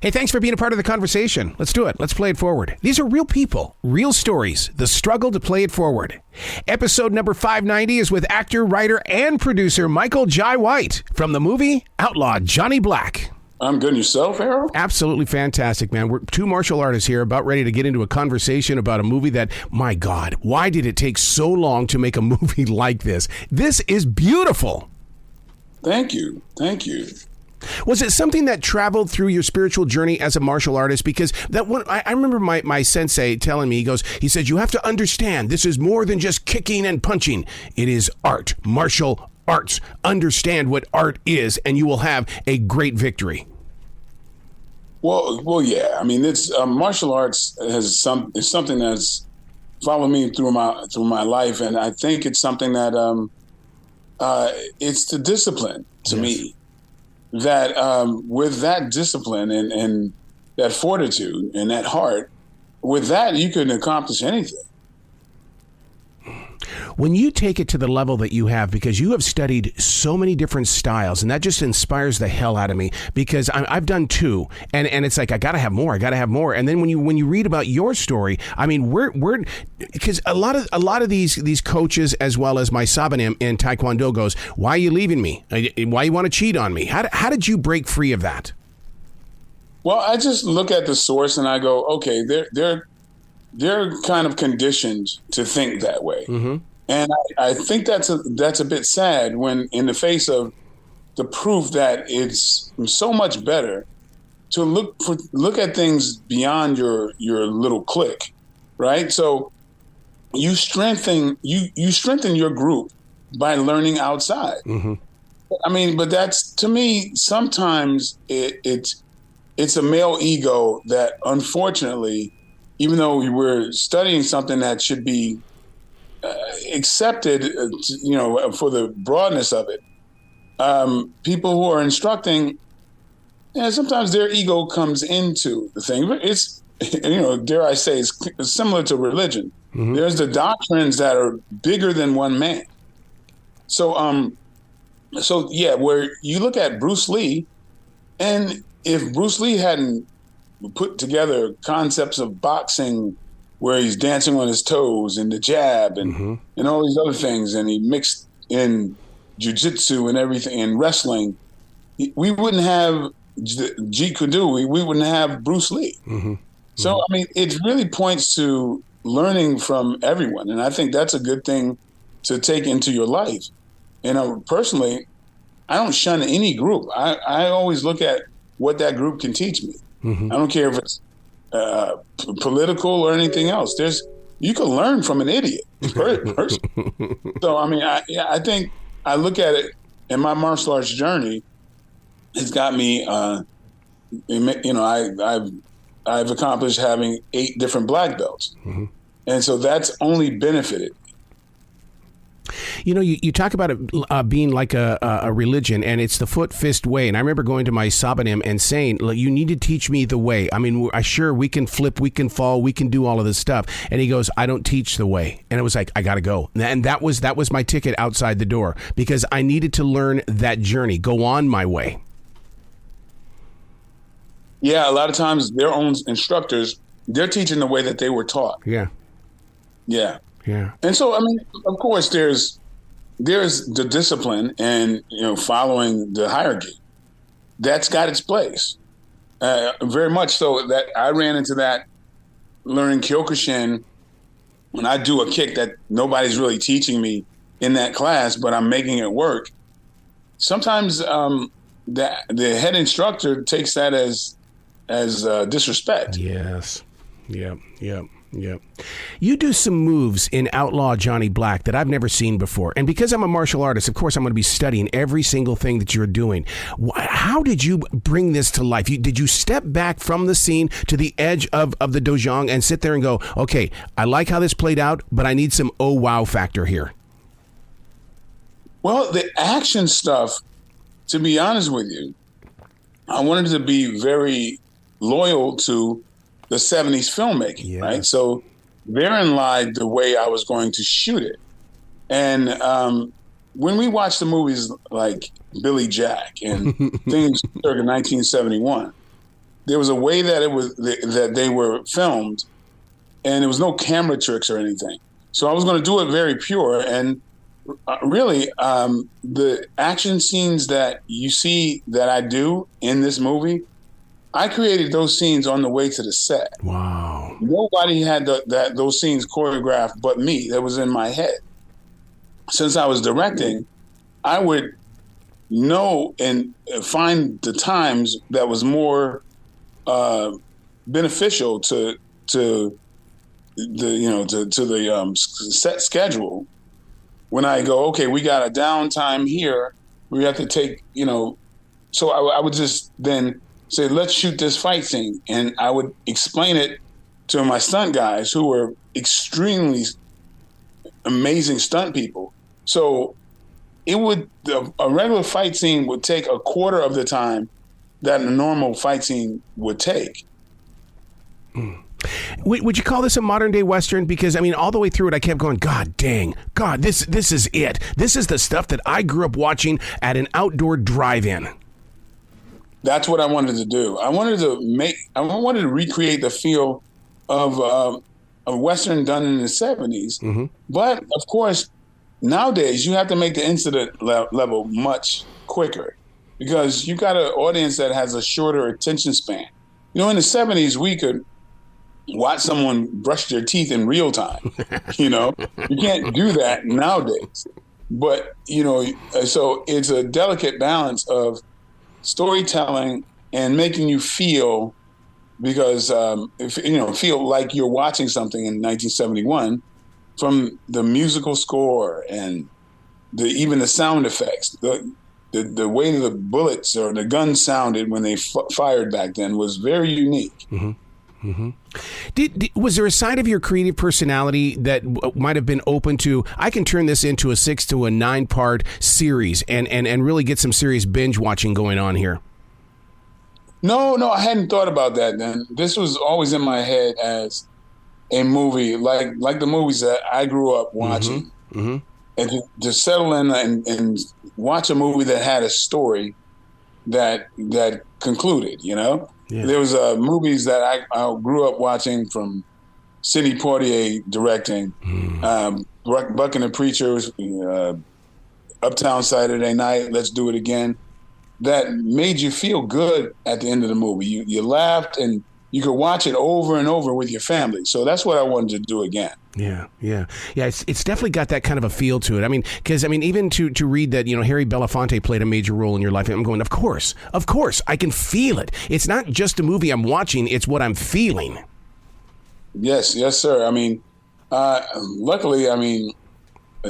Hey, thanks for being a part of the conversation. Let's do it. Let's play it forward. These are real people, real stories, the struggle to play it forward. Episode number 590 is with actor, writer, and producer Michael Jai White from the movie Outlaw, Johnny Black. I'm good. Yourself, Harold? Absolutely fantastic, man. We're two martial artists here about ready to get into a conversation about a movie that, my God, why did it take so long to make a movie like this? This is beautiful. Thank you. Thank you. Was it something that traveled through your spiritual journey as a martial artist? Because that one, I remember my sensei telling me, he says, you have to understand, this is more than just kicking and punching. It is art, martial arts. Understand what art is, and you will have a great victory. Well, yeah. I mean, it's martial arts is something that's followed me through my life, and I think it's something that it's the discipline to me. That with that discipline and that fortitude and that heart, with that, you can accomplish anything. When you take it to the level that you have, because you have studied so many different styles, and that just inspires the hell out of me, because I've done two, and it's like, I gotta have more. And then when you read about your story, I mean, we're because a lot of these coaches, as well as my sabanim in Taekwondo, goes, why are you leaving me? Why you want to cheat on me? How did you break free of that? Well, I just look at the source and I go, okay, they're kind of conditioned to think that way. Mm-hmm. And I think that's a bit sad when in the face of the proof that it's so much better to look at things beyond your little clique, right? So you strengthen your group by learning outside. Mm-hmm. I mean, but that's, to me, sometimes it's a male ego that, unfortunately, even though we're studying something that should be accepted, for the broadness of it, people who are instructing, sometimes their ego comes into the thing. It's, dare I say, it's similar to religion. Mm-hmm. There's the doctrines that are bigger than one man. So yeah, where you look at Bruce Lee, and if Bruce Lee hadn't put together concepts of boxing where he's dancing on his toes and the jab and all these other things, and he mixed in jiu-jitsu and everything and wrestling, we wouldn't have Jeet Kune Do. We wouldn't have Bruce Lee. Mm-hmm. So, I mean, it really points to learning from everyone. And I think that's a good thing to take into your life. And personally, I don't shun any group. I always look at what that group can teach me. Mm-hmm. I don't care if it's political or anything else. You can learn from an idiot person. So, I mean, I think I look at it, in my martial arts journey, it's got me, I've accomplished having 8 different black belts. Mm-hmm. And so that's only benefited. You talk about it being like a religion, and it's the foot fist way. And I remember going to my sabanim and saying, you need to teach me the way. I mean, sure, we can flip, we can fall, we can do all of this stuff. And he goes, I don't teach the way. And it was like, I got to go. And that was my ticket outside the door, because I needed to learn that journey, go on my way. Yeah, a lot of times their own instructors, they're teaching the way that they were taught. Yeah. Yeah. Yeah. And so, I mean, of course, there's the discipline and, following the hierarchy. That's got its place. Very much so that I ran into that learning Kyokushin when I do a kick that nobody's really teaching me in that class, but I'm making it work. Sometimes the head instructor takes that as disrespect. Yes. Yep. You do some moves in Outlaw Johnny Black that I've never seen before. And because I'm a martial artist, of course, I'm going to be studying every single thing that you're doing. How did you bring this to life? Did you step back from the scene to the edge of the dojang and sit there and go, okay, I like how this played out, but I need some oh wow factor here? Well, the action stuff, to be honest with you, I wanted to be very loyal to the 70s filmmaking, right? So therein lied the way I was going to shoot it. And when we watch the movies like Billy Jack and things circa 1971, there was a way that that they were filmed, and there was no camera tricks or anything. So I was going to do it very pure. And really, the action scenes that you see that I do in this movie, I created those scenes on the way to the set. Wow. Nobody had those scenes choreographed but me. That was in my head. Since I was directing, I would know and find the times that was more beneficial to the set schedule. When I go, okay, we got a downtime here, we have to take, so I would just then say, let's shoot this fight scene. And I would explain it to my stunt guys who were extremely amazing stunt people. So a regular fight scene would take a quarter of the time that a normal fight scene would take. Would you call this a modern day Western? Because all the way through it, I kept going, God dang, God, this is it. This is the stuff that I grew up watching at an outdoor drive-in. That's what I wanted to do. I wanted to recreate the feel of a Western done in the 70s. Mm-hmm. But of course, nowadays you have to make the incident level much quicker because you got an audience that has a shorter attention span. In the 70s, we could watch someone brush their teeth in real time. You can't do that nowadays. But, so it's a delicate balance of storytelling and making you feel, because feel like you're watching something in 1971 from the musical score and even the sound effects. The way the bullets or the guns sounded when they fired back then was very unique. Mm-hmm. Mm-hmm. Was there a side of your creative personality that might have been open to, I can turn this into a 6 to a 9 part series and really get some serious binge watching going on here? No, I hadn't thought about that then. This was always in my head as a movie, like the movies that I grew up watching. Mm-hmm. Mm-hmm. And to settle in and watch a movie that had a story that concluded, Yeah. There was movies that I grew up watching from Sidney Poitier directing, Buck and the Preachers, Uptown Saturday Night, Let's Do It Again, that made you feel good at the end of the movie. You laughed and you could watch it over and over with your family. So that's what I wanted to do again. Yeah. It's definitely got that kind of a feel to it. Because even to read that, Harry Belafonte played a major role in your life. I'm going, of course, I can feel it. It's not just a movie I'm watching; it's what I'm feeling. Yes, sir. Luckily,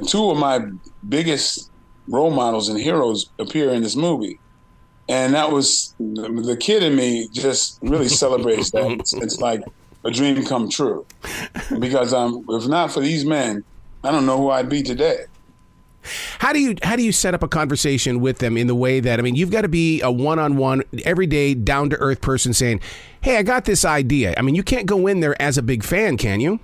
two of my biggest role models and heroes appear in this movie. And that was the kid in me just really celebrates that. It's like a dream come true, because if not for these men, I don't know who I'd be today. How do you set up a conversation with them in the way that, you've got to be a one-on-one, everyday, down-to-earth person saying, hey, I got this idea. You can't go in there as a big fan, can you?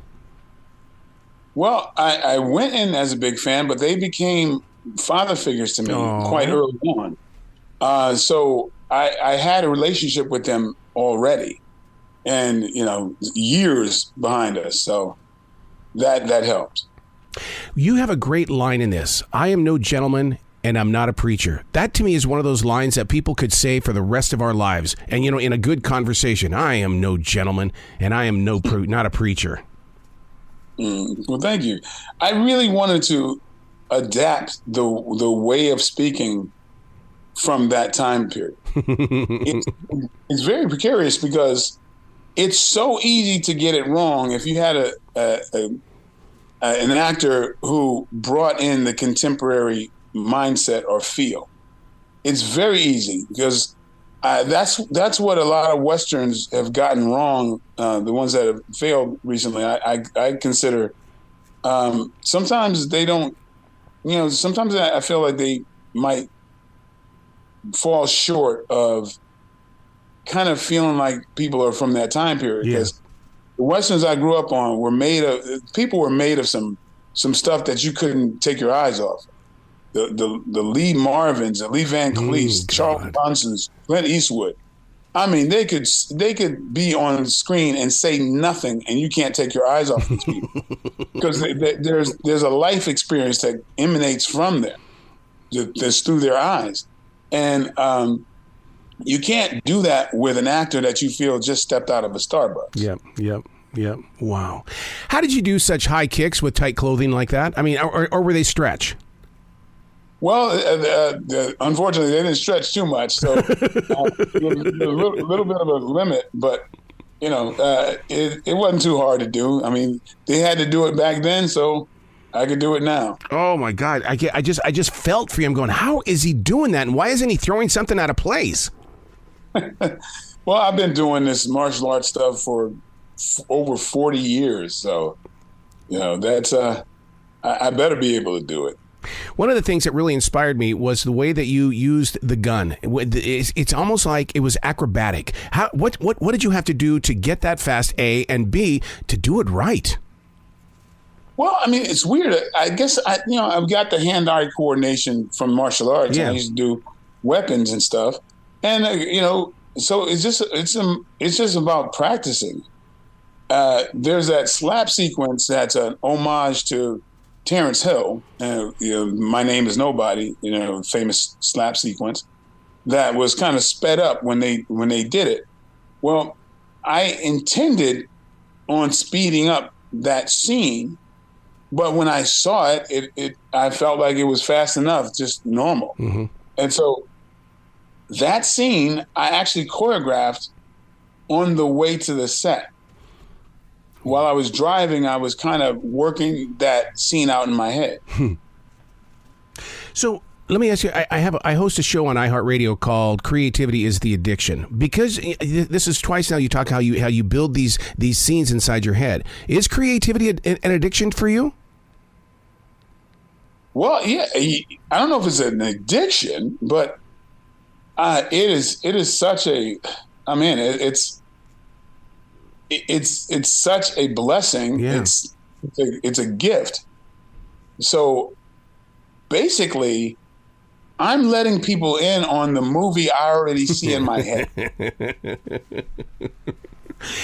Well, I went in as a big fan, but they became father figures to me quite early on. So I had a relationship with them already, and years behind us. So that helped. You have a great line in this. I am no gentleman and I'm not a preacher. That to me is one of those lines that people could say for the rest of our lives. And in a good conversation, I am no gentleman and I am not a preacher. Well, thank you. I really wanted to adapt the way of speaking from that time period. It's very precarious because it's so easy to get it wrong if you had an actor who brought in the contemporary mindset or feel. It's very easy because that's what a lot of Westerns have gotten wrong. The ones that have failed recently, I consider sometimes they don't. Sometimes I feel like they might fall short of kind of feeling like people are from that time period. Because the Westerns I grew up on were made of some stuff that you couldn't take your eyes off. The Lee Marvins, the Lee Van Cleefs, Charles Bronsons, Clint Eastwood. I mean, they could be on screen and say nothing, and you can't take your eyes off these people because there's a life experience that emanates from them, that's through their eyes, and you can't do that with an actor that you feel just stepped out of a Starbucks. Yep. Wow. How did you do such high kicks with tight clothing like that? I mean, or were they stretch? Well, unfortunately, they didn't stretch too much, so there's a little bit of a limit. But it wasn't too hard to do. I mean, they had to do it back then, so I could do it now. Oh my God! I just felt for you. I'm going, how is he doing that, and why isn't he throwing something out of place? Well, I've been doing this martial arts stuff for over 40 years, so that's I better be able to do it. One of the things that really inspired me was the way that you used the gun. It's almost like it was acrobatic. What did you have to do to get that fast, A, and B, to do it right? Well, I mean, it's weird. I guess I've got the hand-eye coordination from martial arts. Yeah. I used to do weapons and stuff, and so it's just about practicing. There's that slap sequence that's an homage to Terrence Hill, My Name Is Nobody, famous slap sequence that was kind of sped up when they did it. Well, I intended on speeding up that scene, but when I saw it, I felt like it was fast enough, just normal. Mm-hmm. And so that scene I actually choreographed on the way to the set. While I was driving, I was kind of working that scene out in my head. So let me ask you, I host a show on iHeartRadio called Creativity is the Addiction. Because this is twice now you talk how you build these scenes inside your head. Is creativity an addiction for you? Well, yeah, I don't know if it's an addiction, but it is such a, I mean, it's such a blessing. Yeah. It's a gift. So basically, I'm letting people in on the movie I already see in my head.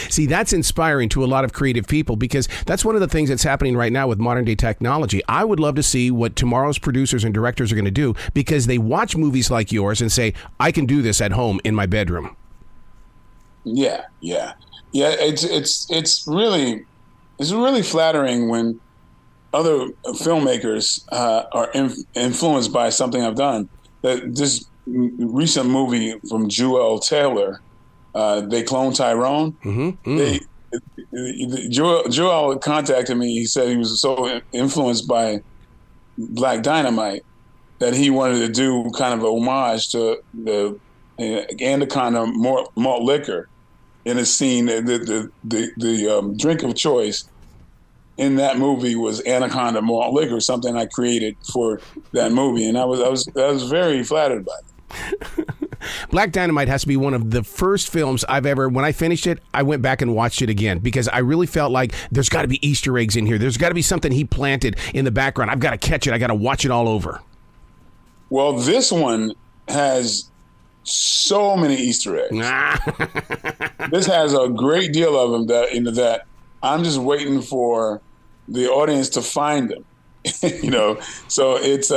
See, that's inspiring to a lot of creative people because that's one of the things that's happening right now with modern day technology. I would love to see what tomorrow's producers and directors are going to do because they watch movies like yours and say, I can do this at home in my bedroom. Yeah. It's really flattering when other filmmakers are influenced by something I've done. This recent movie from Jewel Taylor, They Clone Tyrone. Mm-hmm. Jewel contacted me. He said he was so influenced by Black Dynamite that he wanted to do kind of a homage to the Anaconda malt liquor. In a scene, the drink of choice in that movie was Anaconda malt liquor, something I created for that movie, and I was very flattered by it. Black Dynamite has to be one of the first films I've ever. When I finished it, I went back and watched it again because I really felt like there's got to be Easter eggs in here. There's got to be something he planted in the background. I've got to catch it. I got to watch it all over. Well, this one has so many Easter eggs. This has a great deal of them that I'm just waiting for the audience to find them. So it's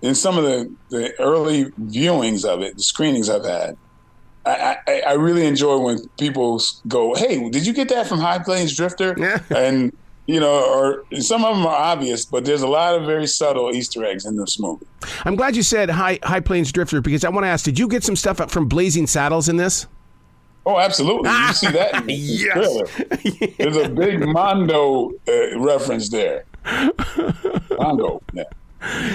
in some of the early viewings of it, the screenings I've had, I really enjoy when people go, "Hey, did you get that from High Plains Drifter?" And or some of them are obvious, but there's a lot of very subtle Easter eggs in this movie. I'm glad you said High Plains Drifter because I want to ask, did you get some stuff up from Blazing Saddles in this? Oh, absolutely. You see that in the trailer. There's a big Mondo reference there. Mondo, yeah.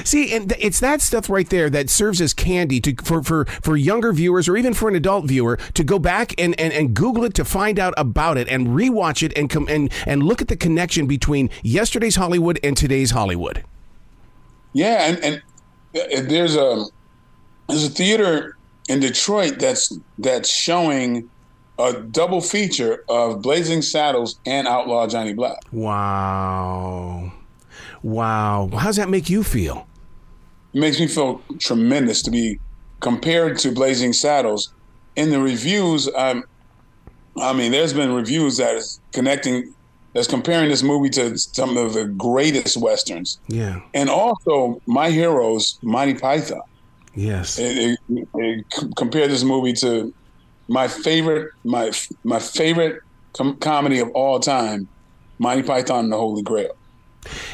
See, and it's that stuff right there that serves as candy for younger viewers or even for an adult viewer to go back and Google it to find out about it and rewatch it and look at the connection between yesterday's Hollywood and today's Hollywood. Yeah, and there's a theater in Detroit that's showing a double feature of Blazing Saddles and Outlaw Johnny Black. Wow. How does that make you feel? It makes me feel tremendous to be compared to Blazing Saddles in the reviews, I mean, there's been reviews that's comparing this movie to some of the greatest Westerns. Yeah. And also my heroes, Monty Python. Yes. It compared this movie to my favorite comedy of all time, Monty Python and the Holy Grail.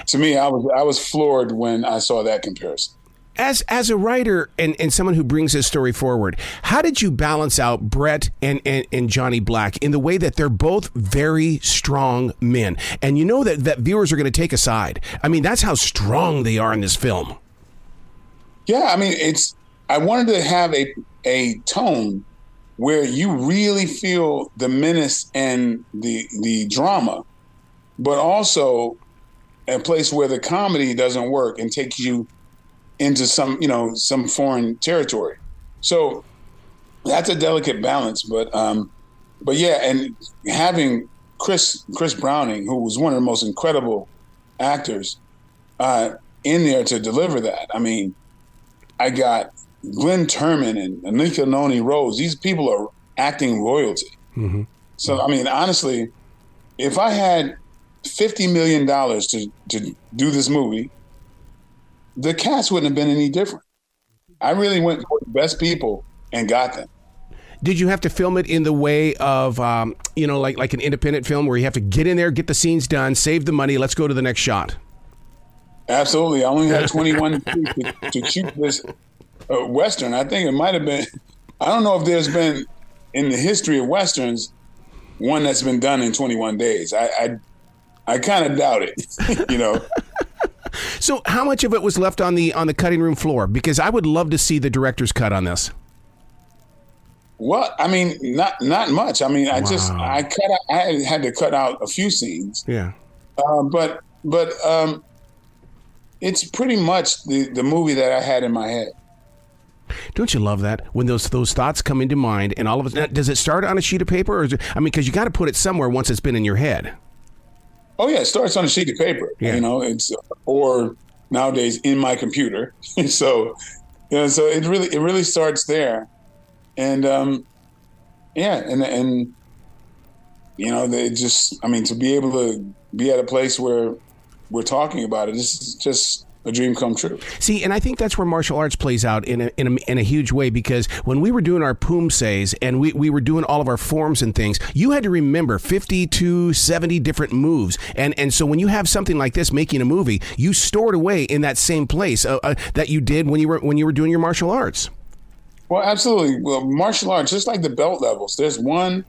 To me, I was floored when I saw that comparison. As a writer and someone who brings this story forward, how did you balance out Brett and Johnny Black in the way that they're both very strong men? And you know that viewers are going to take a side. I mean, that's how strong they are in this film. Yeah, I mean, I wanted to have a tone where you really feel the menace and the drama, but also a place where the comedy doesn't work and takes you into some foreign territory. So that's a delicate balance, but yeah, and having Chris Browning, who was one of the most incredible actors in there to deliver that. I mean, I got Glenn Turman and Anika Noni Rose. These people are acting royalty. Mm-hmm. So, I mean, honestly, if I had $50 million to do this movie, the cast wouldn't have been any different. I really went for the best people and got them. Did you have to film it in the way of, like an independent film where you have to get in there, get the scenes done, save the money, let's go to the next shot? Absolutely. I only had 21 days to shoot this Western. I think it might have been, I don't know if there's been in the history of Westerns one that's been done in 21 days. I kind of doubt it, So how much of it was left on the cutting room floor? Because I would love to see the director's cut on this. Well, I mean, not much. I mean, I had to cut out a few scenes. Yeah. But it's pretty much the movie that I had in my head. Don't you love that when those thoughts come into mind and all of it? Does it start on a sheet of paper, or because you got to put it somewhere once it's been in your head? Oh yeah, it starts on a sheet of paper. Yeah. It's or nowadays in my computer. So it really starts there, and it just, I mean, to be able to be at a place where we're talking about it, this is just a dream come true. See, and I think that's where martial arts plays out in a huge way, because when we were doing our poomsays and we were doing all of our forms and things, you had to remember 50 to 70 different moves. And so when you have something like this making a movie, you store it away in that same place that you did when you were doing your martial arts. Well, absolutely. Well, martial arts, just like the belt levels, there's one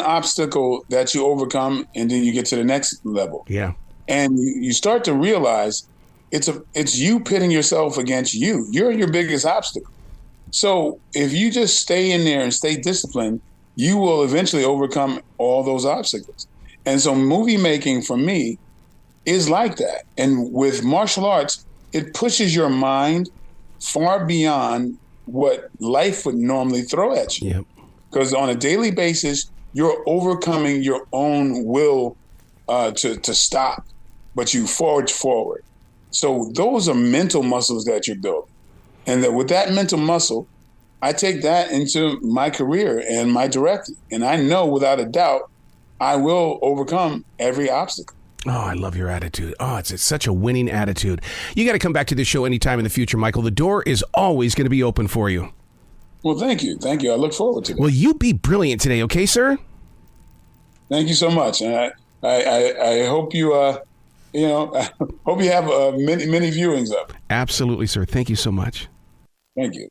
obstacle that you overcome, and then you get to the next level. Yeah. And you start to realize it's you pitting yourself against you. You're your biggest obstacle. So if you just stay in there and stay disciplined, you will eventually overcome all those obstacles. And so movie making for me is like that. And with martial arts, it pushes your mind far beyond what life would normally throw at you. Yep. Because on a daily basis, you're overcoming your own will to stop, but you forge forward. So those are mental muscles that you're building. And that with that mental muscle, I take that into my career and my directing. And I know without a doubt, I will overcome every obstacle. Oh, I love your attitude. Oh, it's such a winning attitude. You got to come back to this show anytime in the future, Michael. The door is always going to be open for you. Well, thank you. Thank you. I look forward to that. Well, you be brilliant today, okay, sir? Thank you so much. And I hope you, I hope you have many viewings of it. Absolutely, sir. Thank you so much. Thank you.